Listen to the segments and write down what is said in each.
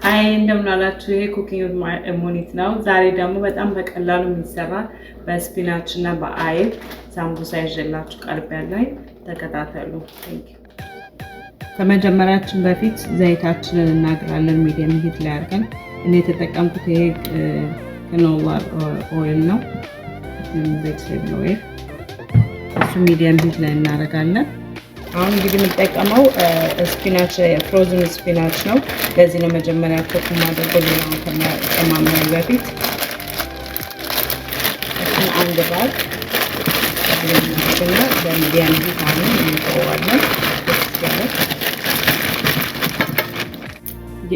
አይ እንደምናላችሁ ይሄ ኩኪንግ ሞኒት ነው። ዛሬ ደግሞ በጣም በቀላሉ የሚሰራ በስፒናችና በአይብ ሳምቡሳ ይዤላችሁ ቀርቤያለሁ። ተከታተሉ። ከመጀመሪያችን በፊት ዘይታችንን እናግራለን። ሚዲየም ሂት ላይ አድርገን እኔ የተጠቀምኩት ይሄ ክኖላ ኦይል ነው። ቬጅቴብል ኦይል እሱ ሚዲየም ሂት ላይ እናደርጋለን። አሁን እንግዲህ የምጠቀመው ስፒናች ፍሮዝን ስፒናች ነው። ለዚህ ነው መጀመሪያ ኩክ ማድረገው ሌላውን ከማማሩ በፊት አንድ ባግ እና በሚዲየም ሂት አሁን እንተዋለን።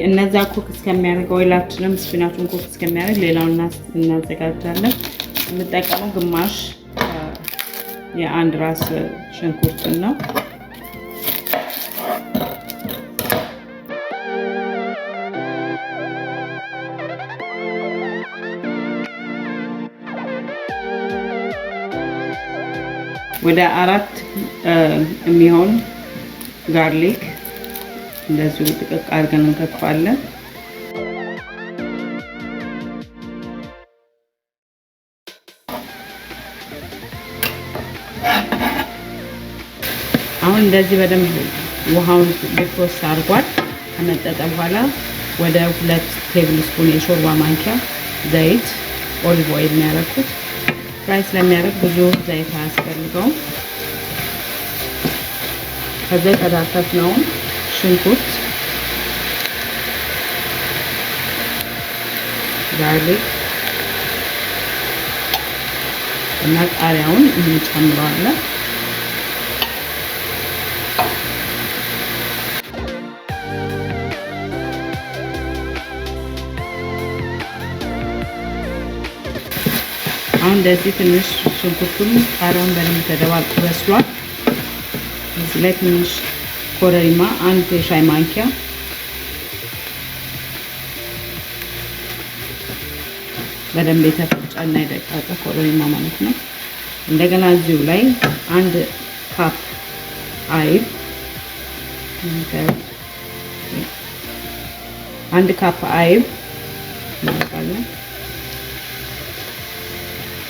እነዛ ኩክ እስከሚያደርግ ኦይላችንም ስፒናቹን ኩክ እስከሚያደርግ ሌላውን እናዘጋጃለን። የምጠቀመው ግማሽ የአንድ ራስ ሽንኩርት ነው። ወደ 4 የሚሆን ጋርሊክ እንደዚህ ጥቅቅ አድርገን እንከትፋለን። አሁን እንደዚህ በደንብ ውሃውን ዲፍሮስት አድርጓል። ከመጠጠ በኋላ ወደ 2 ቴብል ስፑን የሾርባ ማንኪያ ዘይት ኦሊቭ ኦይል ነው ያደረኩት። ፍራይ ስለሚያደርግ ብዙ ዘይት አያስፈልገውም። ከዛ ከታተፍነውን ሽንኩርት፣ ጋርሊክ እና ቃሪያውን እንጨምረዋለን። አሁን እንደዚህ ትንሽ ሽንኩርቱን ቃሪያውን በደንብ ተደባልቆ በስሏል። እዚህ ላይ ትንሽ ኮረሪማ 1 የሻይ ማንኪያ፣ በደንብ የተፈጨና የደቀቀ ኮረሪማ ማለት ነው። እንደገና እዚሁ ላይ 1 ካፕ አይብ፣ 1 ካፕ አይብ እናደርጋለን።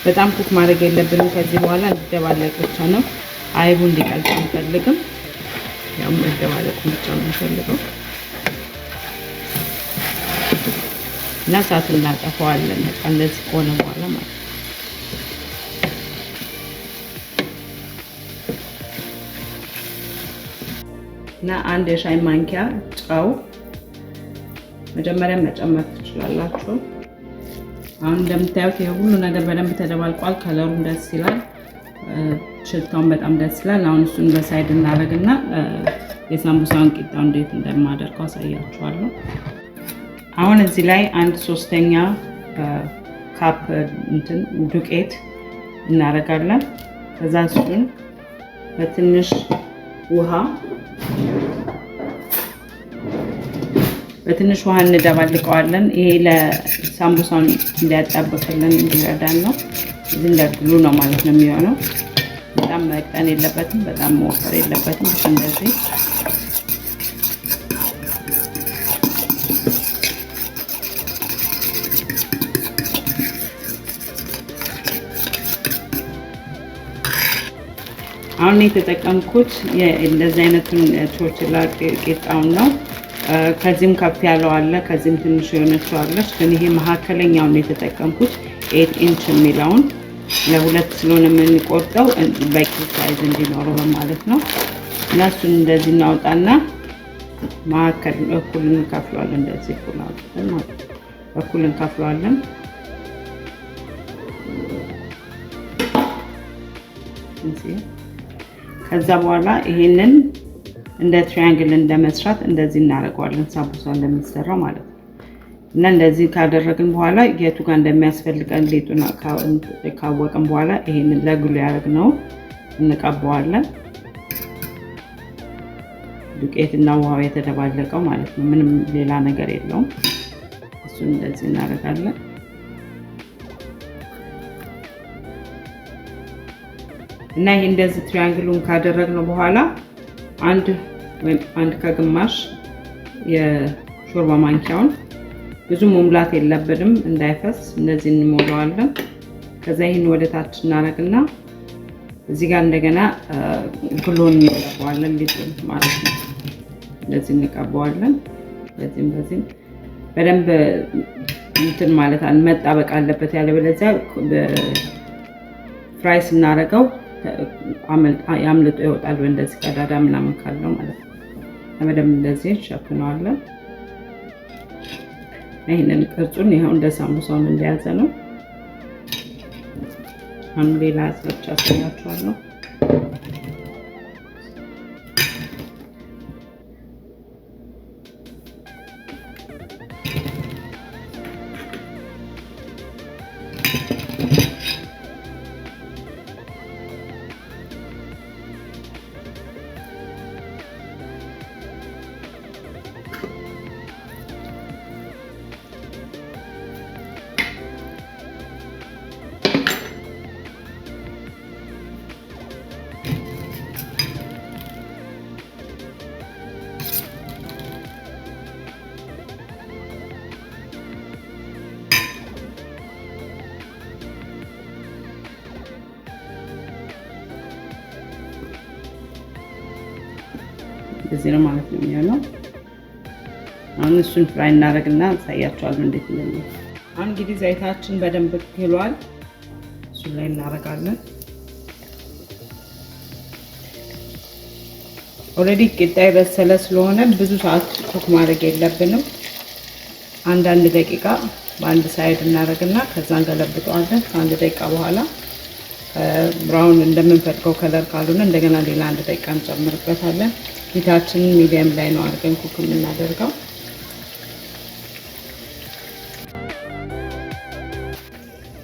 በጣም ኩክ ማድረግ የለብንም። ከዚህ በኋላ እንዲደባለቅ ብቻ ነው። አይቡ እንዲቀልጥ አንፈልግም። ያው መደባለቅ ብቻ ነው የምንፈልገው እና እሳት እናጠፋዋለን። በቃ እንደዚህ ከሆነ በኋላ ማለት ነው። እና 1 የሻይ ማንኪያ ጨው መጀመሪያ መጨመር ትችላላችሁ። አሁን እንደምታዩት ይሄ ሁሉ ነገር በደንብ ተደባልቋል። ከለሩም ደስ ይላል፣ ሽታውን በጣም ደስ ይላል። አሁን እሱን በሳይድ እናደርግና የሳምቡሳውን ቂጣው እንዴት እንደማደርገው አሳያችኋለሁ። አሁን እዚህ ላይ 1/3 ካፕ ዱቄት እናደርጋለን። ከዛ እሱን በትንሽ ውሃ እንደባልቀዋለን። ይሄ ለሳምቡሳውን እንዲያጣብቅልን እንዲረዳን ነው። እዚህ እንደግሉ ነው ማለት ነው የሚሆነው። በጣም መቅጠን የለበትም፣ በጣም መወፈር የለበትም። እንደዚህ አሁን የተጠቀምኩት እንደዚህ አይነቱን ቶርቲላ ቂጣውን ነው። ከዚህም ከፍ ያለው አለ፣ ከዚህም ትንሽ የሆነችው አለች። ግን ይሄ መካከለኛው ነው የተጠቀምኩት 8 ኢንች የሚለውን ለሁለት ስለሆነ የምንቆርጠው በቂ ሳይዝ እንዲኖረው ማለት ነው። እና እሱን እንደዚህ እናውጣና መካከል እኩል እንከፍለዋለን። እንደዚህ እኩል አውጥተን ማለት ነው እኩል እንከፍለዋለን። ከዛ በኋላ ይሄንን እንደ ትራያንግል እንደመስራት እንደዚህ እናደርገዋለን። ሳምቡሳ እንደሚሰራው ማለት ነው። እና እንደዚህ ካደረግን በኋላ የቱ ጋር እንደሚያስፈልገን ሊጡን ካወቅን በኋላ ይሄንን ለግሉ ያደርግነው እንቀባዋለን። ዱቄትና ውሃው የተደባለቀው ማለት ነው። ምንም ሌላ ነገር የለውም። እሱን እንደዚህ እናደርጋለን። እና ይሄ እንደዚህ ትራያንግሉን ካደረግነው በኋላ አንድ ከግማሽ የሾርባ ማንኪያውን ብዙ መሙላት የለብንም እንዳይፈስ እንደዚህ እንሞላዋለን ከዛ ይሄን ወደ ታች እናረግና እዚህ ጋር እንደገና ግሎን እንቀባዋለን ሊጥል ማለት ነው እንደዚህ እንቀባዋለን በዚህ በደንብ እንትን ማለት መጣበቅ አለበት ያለበለዚያ ፍራይስ እናረጋው ያምልጦ ይወጣል እንደዚህ ቀዳዳ ምናምን ካለው ማለት ነው በደንብ እንደዚህ ሸፍነዋለን ይሄንን ቅርጹን ይሄው እንደ ሳምቡሳውን እንደያዘ ነው አሁን ሌላ አስረጫ አሳያችኋለሁ እዚህ ነው ማለት ነው የሚሆነው አሁን እሱን ፍራይ እናደርግና አሳያችኋለሁ እንዴት እንደሚሆን አሁን እንግዲህ ዘይታችን በደንብ ግሏል እሱ ላይ እናደርጋለን ኦሬዲ ቂጣው በሰለ ስለሆነ ብዙ ሰዓት ኩክ ማድረግ የለብንም አንድ ደቂቃ በአንድ ሳይድ እናደርግና ከዛ እንገለብጠዋለን ከአንድ ደቂቃ በኋላ ብራውን እንደምንፈልገው ከለር ካልሆነ እንደገና ሌላ አንድ ደቂቃ እንጨምርበታለን ሂታችን ሚዲየም ላይ ነው አድርገን ኩክ የምናደርገው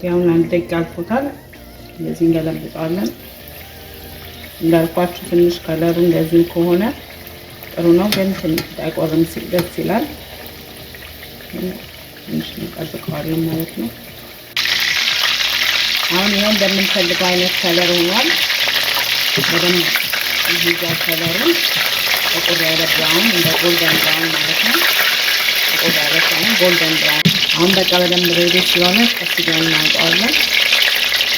ያው አንድ ደቂቃ አልፎታል እንደዚህ እንገለብጠዋለን እንዳልኳችሁ ትንሽ ከለሩ እንደዚህ ከሆነ ጥሩ ነው ግን ትንሽ አይቆርም ደስ ይላል ትንሽ እንጠብቀዋለን ማለት ነው አሁን ይሄን እንደምንፈልገው አይነት ከለር ሆኗል በደንብ ይሄ ከለሩ ጥቁር ያለ ብራውን እንደ ጎልደን ብራውን ማለት ነው ጥቁር ያለ ሳይሆን ጎልደን ብራውን አሁን በቃ በደንብ ሬዲ ስለሆነ ቀስ ብለን እናውጣዋለን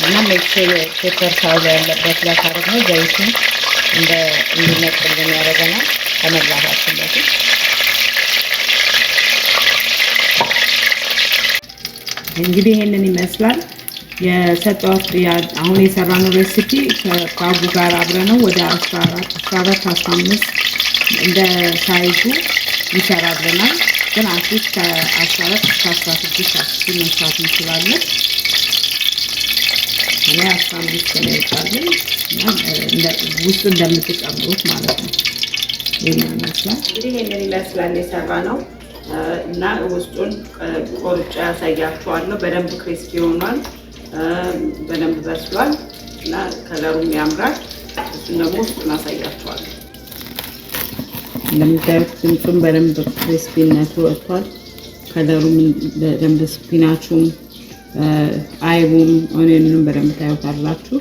እና ሜክቸር ፔፐር ሳውዝ ያለበት ላይ ካደረግነው ዘይቱን እንዲነጥልን ያደርገናል ከመብላታችን በፊት እንግዲህ ይሄንን ይመስላል የሰጠሁት አሁን የሰራነው ሬሲፒ ከአቡ ጋር አብረነው ወደ 14 15 እንደ ሳይዙ ይሰራልናል ግን አትሊስት ከ14 እስከ 16 መስራት እንችላለን እኔ 15 ነው የጣለኝ እና ውስጥ እንደምትጨምሩት ማለት ነው ይሄንን ይመስላል እንግዲህ ይሄንን ይመስላል የሰራነው እና ውስጡን ቆርጬ ያሳያችኋለሁ በደንብ ክሪስፒ ሆኗል በደንብ በስሏል እና ከለሩም ያምራል እሱን ደግሞ ውስጡን አሳያችኋለሁ እንደምታዩት ድምፁም በደንብ ክሪስፒነቱ ወጥቷል ከለሩም በደንብ ስፒናቹም አይቡም ኦኒየኑም በደንብ ታዩታላችሁ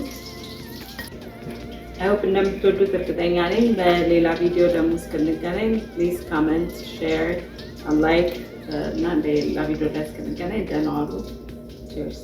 አይሆፕ እንደምትወዱት እርግጠኛ ነኝ በሌላ ቪዲዮ ደግሞ እስክንገናኝ ፕሊዝ ኮሜንት ሼር ላይክ እና በሌላ ቪዲዮ እስክንገናኝ ደህና ዋሉ ቺርስ